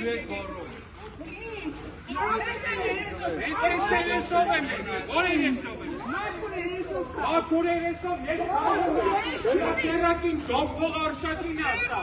Ինչու եք գոռում։ Ես երեսով եմ եկել, որ երեսով եմ։ Ակուր երեսով, ես կերակին գոբվող արշակին ասա։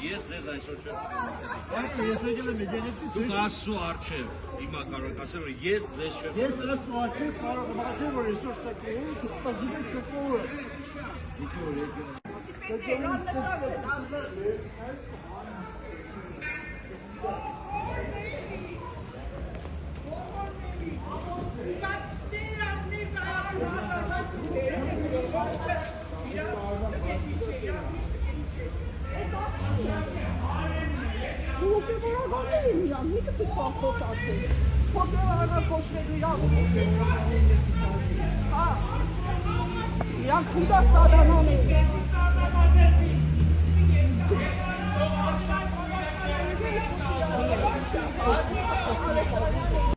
Ես ձեզ այսօր չեմ դուք ասու արջև հիմա կարող ասել որ ես ձեզ չեմ Ես ասու արջև կարող եմ ասել որ այսօր սակեի դուք պազիվեք սակովը Ինչու որ Իրանք խուտա սադանան են։